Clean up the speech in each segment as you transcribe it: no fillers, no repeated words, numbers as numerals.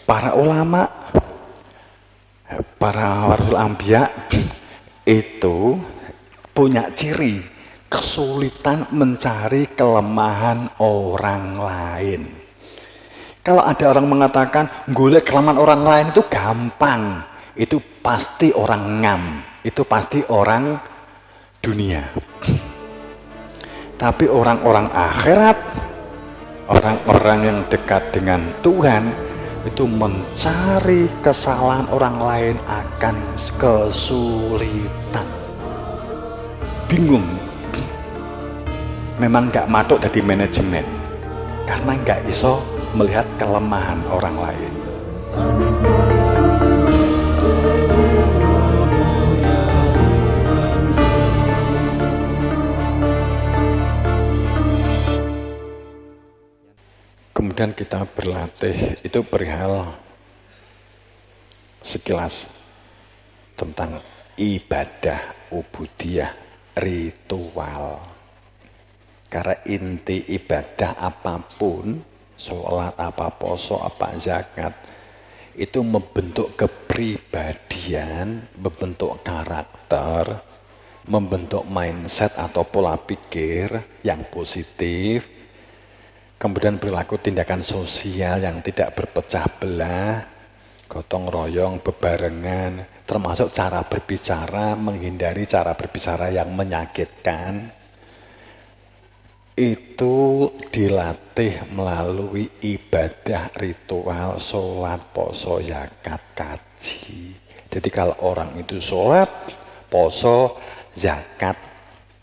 para ulama, para warasul anbiya itu punya ciri kesulitan mencari kelemahan orang lain. Kalau ada orang mengatakan golek kelemahan orang lain itu gampang, itu pasti orang ngam, itu pasti orang dunia. Tapi orang-orang akhirat, orang-orang yang dekat dengan Tuhan, itu mencari kesalahan orang lain akan kesulitan. Bingung. Memang gak matuk dari manajemen, karena gak iso melihat kelemahan orang lain. Kemudian kita berlatih, itu perihal sekilas tentang ibadah ubudiyah, ritual. Karena inti ibadah apapun, sholat apa, poso apa, zakat, itu membentuk kepribadian, membentuk karakter, membentuk mindset atau pola pikir yang positif, kemudian perilaku tindakan sosial yang tidak berpecah belah, gotong royong, bebarengan, termasuk cara berbicara, menghindari cara berbicara yang menyakitkan. Itu dilatih melalui ibadah ritual, sholat, poso, zakat, kaji. Jadi kalau orang itu sholat, poso, zakat,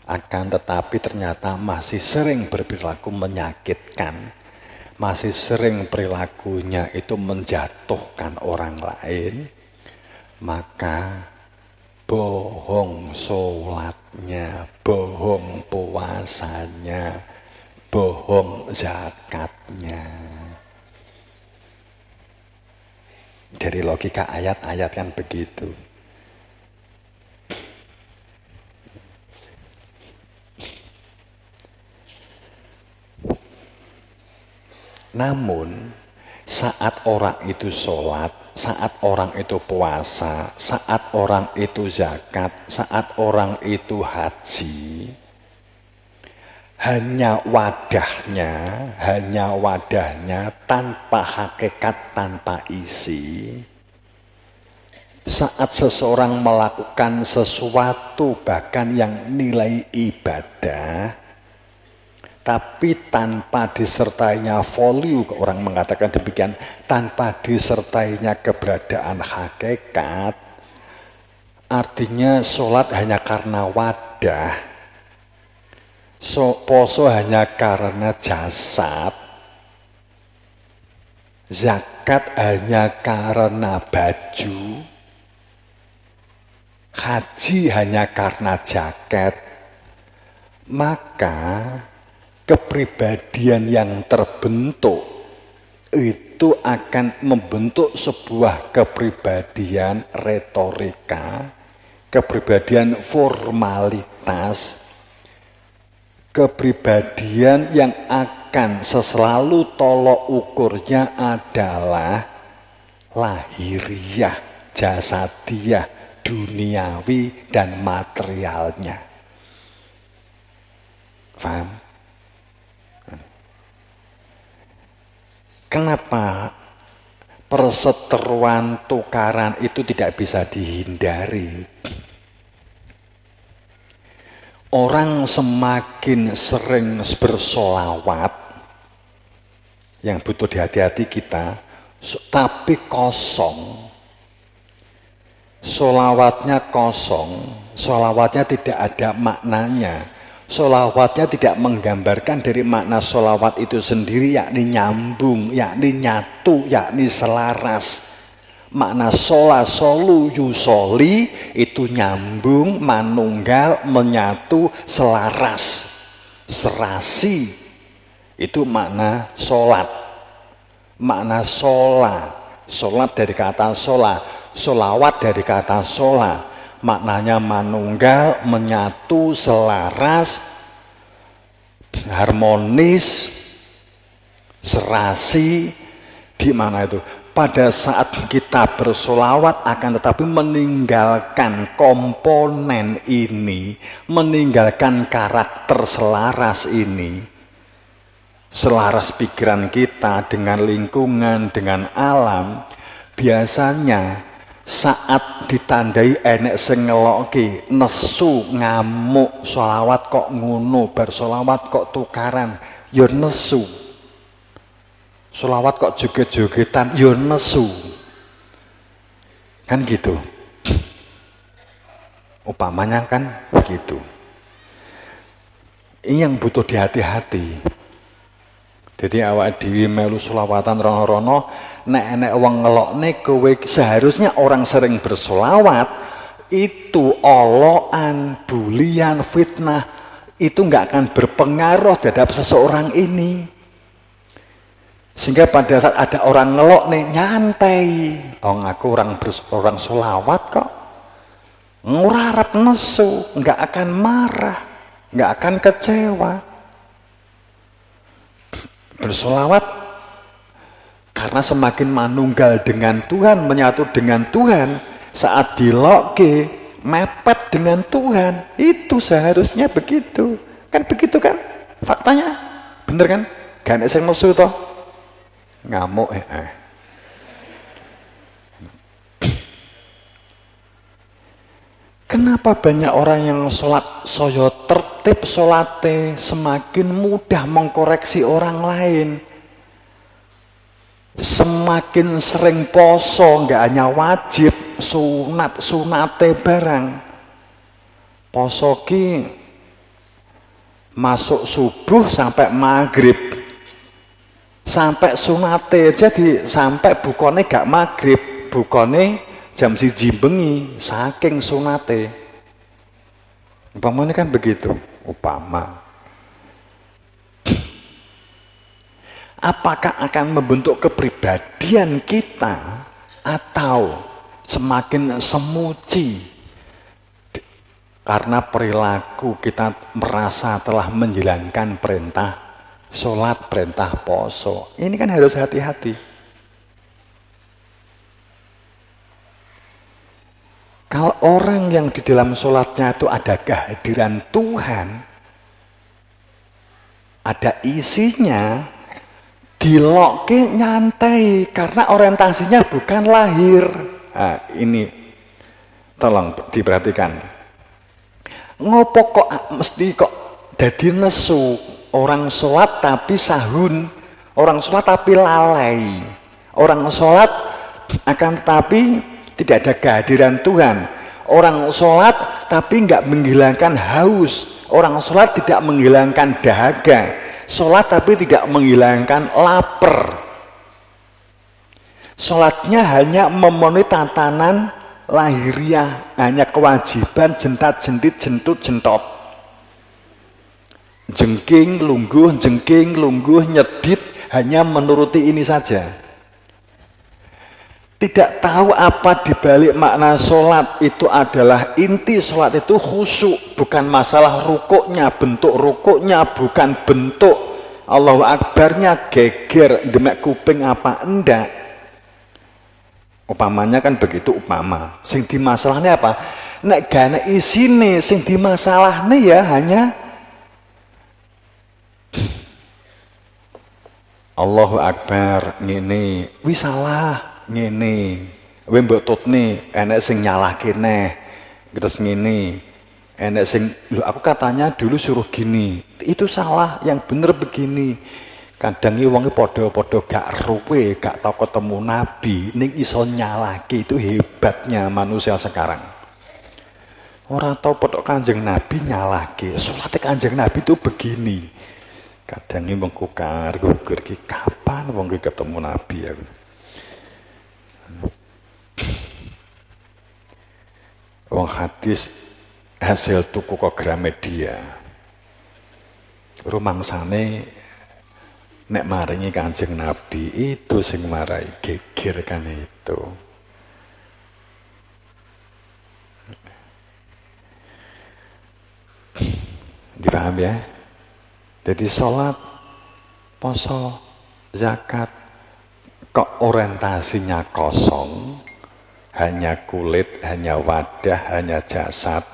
akan tetapi ternyata masih sering berperilaku menyakitkan, masih sering perilakunya itu menjatuhkan orang lain, maka bohong sholatnya, bohong puasanya, bohong zakatnya. Dari logika ayat-ayat kan begitu. Namun saat orang itu sholat, saat orang itu puasa, saat orang itu zakat, saat orang itu haji, hanya wadahnya tanpa hakikat, tanpa isi. Saat seseorang melakukan sesuatu bahkan yang nilai ibadah, tapi tanpa disertainya value, orang mengatakan demikian, tanpa disertainya keberadaan hakikat, artinya sholat hanya karena wadah, poso hanya karena jasad, zakat hanya karena baju, haji hanya karena jaket, maka kepribadian yang terbentuk itu akan membentuk sebuah kepribadian retorika, kepribadian formalitas, kepribadian yang akan selalu tolok ukurnya adalah lahiriah, jasadiyah, duniawi, dan materialnya. Paham? Kenapa perseteruan tukaran itu tidak bisa dihindari? Orang semakin sering bersolawat, yang butuh dihati-hati kita, tapi kosong. Solawatnya kosong, solawatnya tidak ada maknanya. Solawatnya tidak menggambarkan dari makna solawat itu sendiri, yakni nyambung, yakni nyatu, yakni selaras. Makna sola, solu, yusoli itu nyambung, manunggal, menyatu, selaras, serasi. Itu makna solat. Makna sola, solat dari kata sola, solawat dari kata sola. Maknanya manunggal, menyatu, selaras, harmonis, serasi. Di mana itu? pada saat kita bersolawat akan tetapi meninggalkan komponen ini, meninggalkan karakter selaras ini, selaras pikiran kita dengan lingkungan, dengan alam, biasanya saat ditandai enek sing ngelokke nesu ngamuk solawat kok ngono, bersolawat kok tukaran, ya nesu. Solawat kok joget-jogetan, ya nesu. Kan gitu. Upamanya kan begitu. Ini yang butuh dihati-hati. Jadi awak dhewe melu selawatan rono-rono, nek enek wong ngelokne kowe, seharusnya orang sering bersolawat itu olokan, bulian, fitnah itu nggak akan berpengaruh terhadap seseorang ini. Sehingga pada saat ada orang ngelok nih nyantai, aku orang solawat kok, ngurarap nesu, nggak akan marah, nggak akan kecewa. Bersolawat karena semakin manunggal dengan Tuhan, menyatu dengan Tuhan, saat dilokke mepet dengan Tuhan, itu seharusnya begitu. Kan begitu kan? Faktanya, bener kan? Gak ada yang nesu toh. Ngamuk Kenapa banyak orang yang sholat soyo tertib sholatnya, semakin mudah mengkoreksi orang lain, semakin sering poso, nggak hanya wajib, sunate barang. Poso ki masuk subuh sampai maghrib, sampai sunate, jadi sampai bukone gak maghrib, bukone jam 1 bengi, saking sunate. Umpamanya kan begitu, upama. Apakah akan membentuk kepribadian kita atau semakin semuci karena perilaku kita merasa telah menjalankan perintah sholat, perintah poso. Ini kan harus hati-hati. Kalau orang yang di dalam sholatnya itu ada kehadiran Tuhan, ada isinya, dilokke nyantai karena orientasinya bukan lahir. Nah, ini tolong diperhatikan. Ngopo kok mesti kok dadi nesu? Orang sholat tapi sahun, orang sholat tapi lalai, orang sholat akan tetapi tidak ada kehadiran Tuhan, orang sholat tapi nggak menghilangkan haus, orang sholat tidak menghilangkan dahaga, sholat tapi tidak menghilangkan lapar, sholatnya hanya memenuhi tatanan lahiriah, hanya kewajiban jentat-jentit, jentut-jentot, jengking, lungguh, nyedit, hanya menuruti ini saja. Tidak tahu apa dibalik makna sholat itu adalah inti sholat itu khusyuk, bukan masalah rukuknya, bentuk rukuknya, bukan bentuk Allahu Akbarnya, geger, demek kuping apa enggak. Upamanya kan begitu upama. Sing dimasalahnya apa? Nek gane isine sing dimasalahne ya hanya Allahu Akbar ngene, wis salah ngene. Kowe mbok tutne enek sing nyalahke neh. Terus ngene. Enek sing lho aku katanya dulu suruh gini. Itu salah, yang bener begini. Kadang iki wong padha-padha gak ruwe, gak tau ketemu nabi, ning iso nyalahke. Itu hebatnya manusia sekarang. Ora tau potok Kanjeng Nabi nyalahke. Salate Kanjeng Nabi itu begini. Kadang ini mengkukar, gugur, kapan wong ketemu Nabi ya? Wong hadis hasil tuku kok Gramedia. Rumangsane nek maringi Kanjeng Nabi itu sing marai geger kan itu. Dipaham ya? Jadi sholat, poso, zakat, kok orientasinya kosong, hanya kulit, hanya wadah, hanya jasad,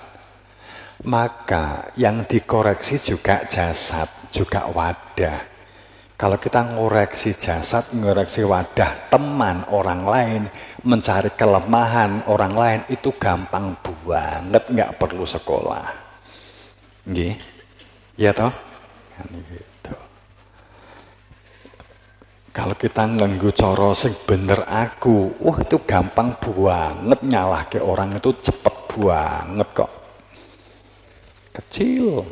maka yang dikoreksi juga jasad, juga wadah. Kalau kita ngoreksi jasad, ngoreksi wadah teman orang lain, mencari kelemahan orang lain, itu gampang banget, nggak perlu sekolah. Nggih? Ya toh? Gitu. Kalau kita nganggo cara sing bener aku, itu gampang banget nyalahke orang itu cepet banget kok. Kecil.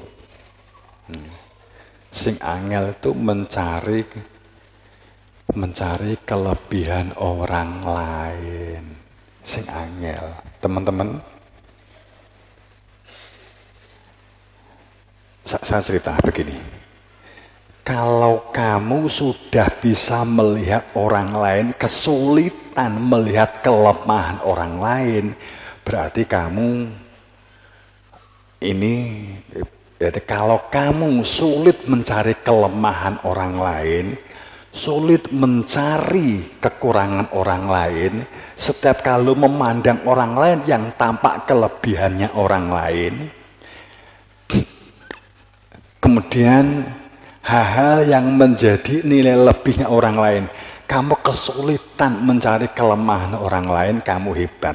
Sing angel itu mencari kelebihan orang lain. Sing angel, teman-teman. Saya cerita begini. Kalau kamu sudah bisa melihat orang lain, kesulitan melihat kelemahan orang lain, berarti kamu ini, jadi kalau kamu sulit mencari kelemahan orang lain, sulit mencari kekurangan orang lain, setiap kali memandang orang lain yang tampak kelebihannya orang lain, kemudian hal-hal yang menjadi nilai lebihnya orang lain, kamu kesulitan mencari kelemahan orang lain, kamu hebat,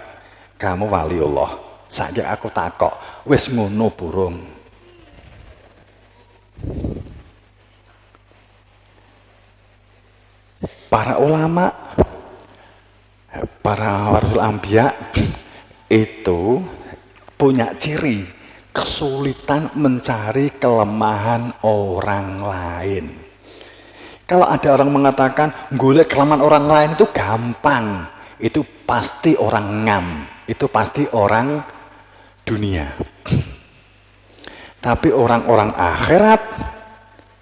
kamu waliullah. Saiki aku takok, wis ngono burung? Para ulama, para warasul anbiya itu punya ciri kesulitan mencari kelemahan orang lain. Kalau ada orang mengatakan golek kelemahan orang lain itu gampang, itu pasti orang ngam, itu pasti orang dunia. Tapi orang-orang akhirat,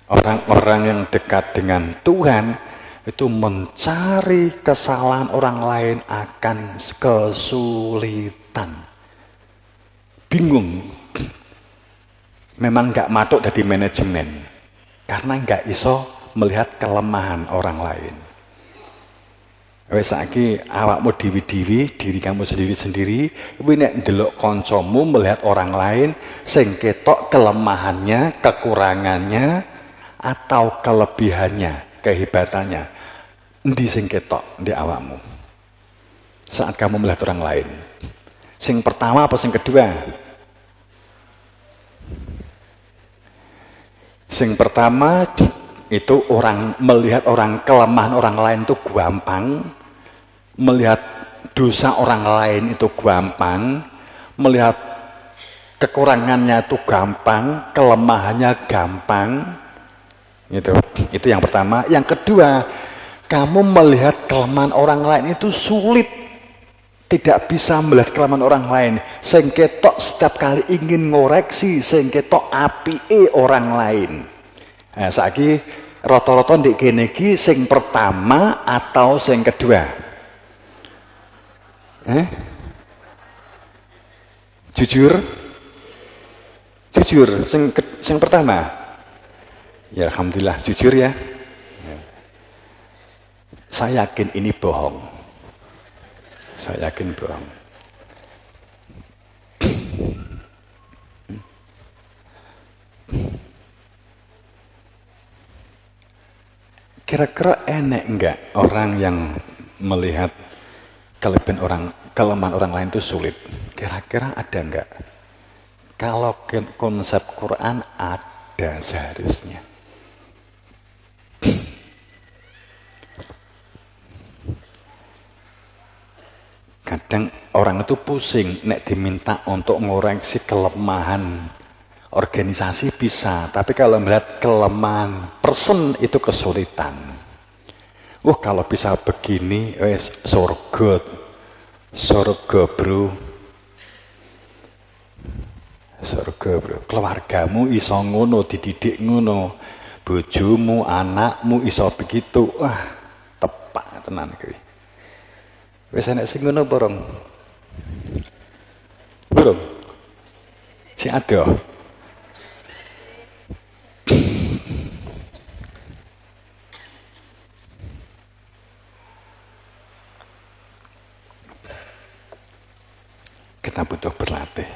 orang-orang yang dekat dengan Tuhan, itu mencari kesalahan orang lain akan kesulitan. Bingung. Memang nggak matuk dari manajemen. Karena nggak iso melihat kelemahan orang lain. Wes saiki awakmu diwi-diwi, diri kamu sendiri-sendiri, kuwi nek ndelok kancamu melihat orang lain sing ketok kelemahannya, kekurangannya atau kelebihannya, kehebatannya. Endi sing ketok di awakmu? Saat kamu melihat orang lain. Sing pertama apa sing kedua? Sing pertama itu orang melihat orang kelemahan orang lain itu gampang, melihat dosa orang lain itu gampang, melihat kekurangannya itu gampang, kelemahannya gampang. Itu yang pertama. Yang kedua, kamu melihat kelemahan orang lain itu sulit, tidak bisa melihat kelemahan orang lain. Sing ketok setiap kali ingin ngoreksi, sing ketok apike orang lain. Nah, saiki rata-rata ndek kene iki sing pertama atau sing kedua? Jujur? Jujur, sing pertama. Ya alhamdulillah, jujur ya. Saya yakin ini bohong. Saya yakin bohong. Kira-kira enek enggak orang yang melihat kelemahan orang lain itu sulit? Kira-kira ada enggak? Kalau konsep Quran ada seharusnya. Kadang orang itu pusing nek diminta untuk ngoreksi kelemahan organisasi bisa, tapi kalau melihat kelemahan person itu kesulitan. Kalau bisa begini, surga bro. Surga bro. Keluargamu iso ngono, dididik ngono, bojomu, anakmu iso begitu. Wah, tepak tenan kuwi. Wis enek sing ngono borong. Borong. Sing ada. kita butuh berlatih.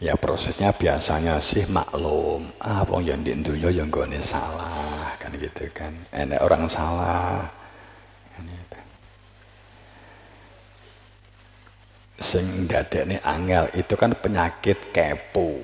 Ya prosesnya biasanya sih maklum, wong yang di dunya yang nggone salah kan gitu kan. Enek orang salah kan gitu. Sing ndadekne angel itu kan penyakit kepo.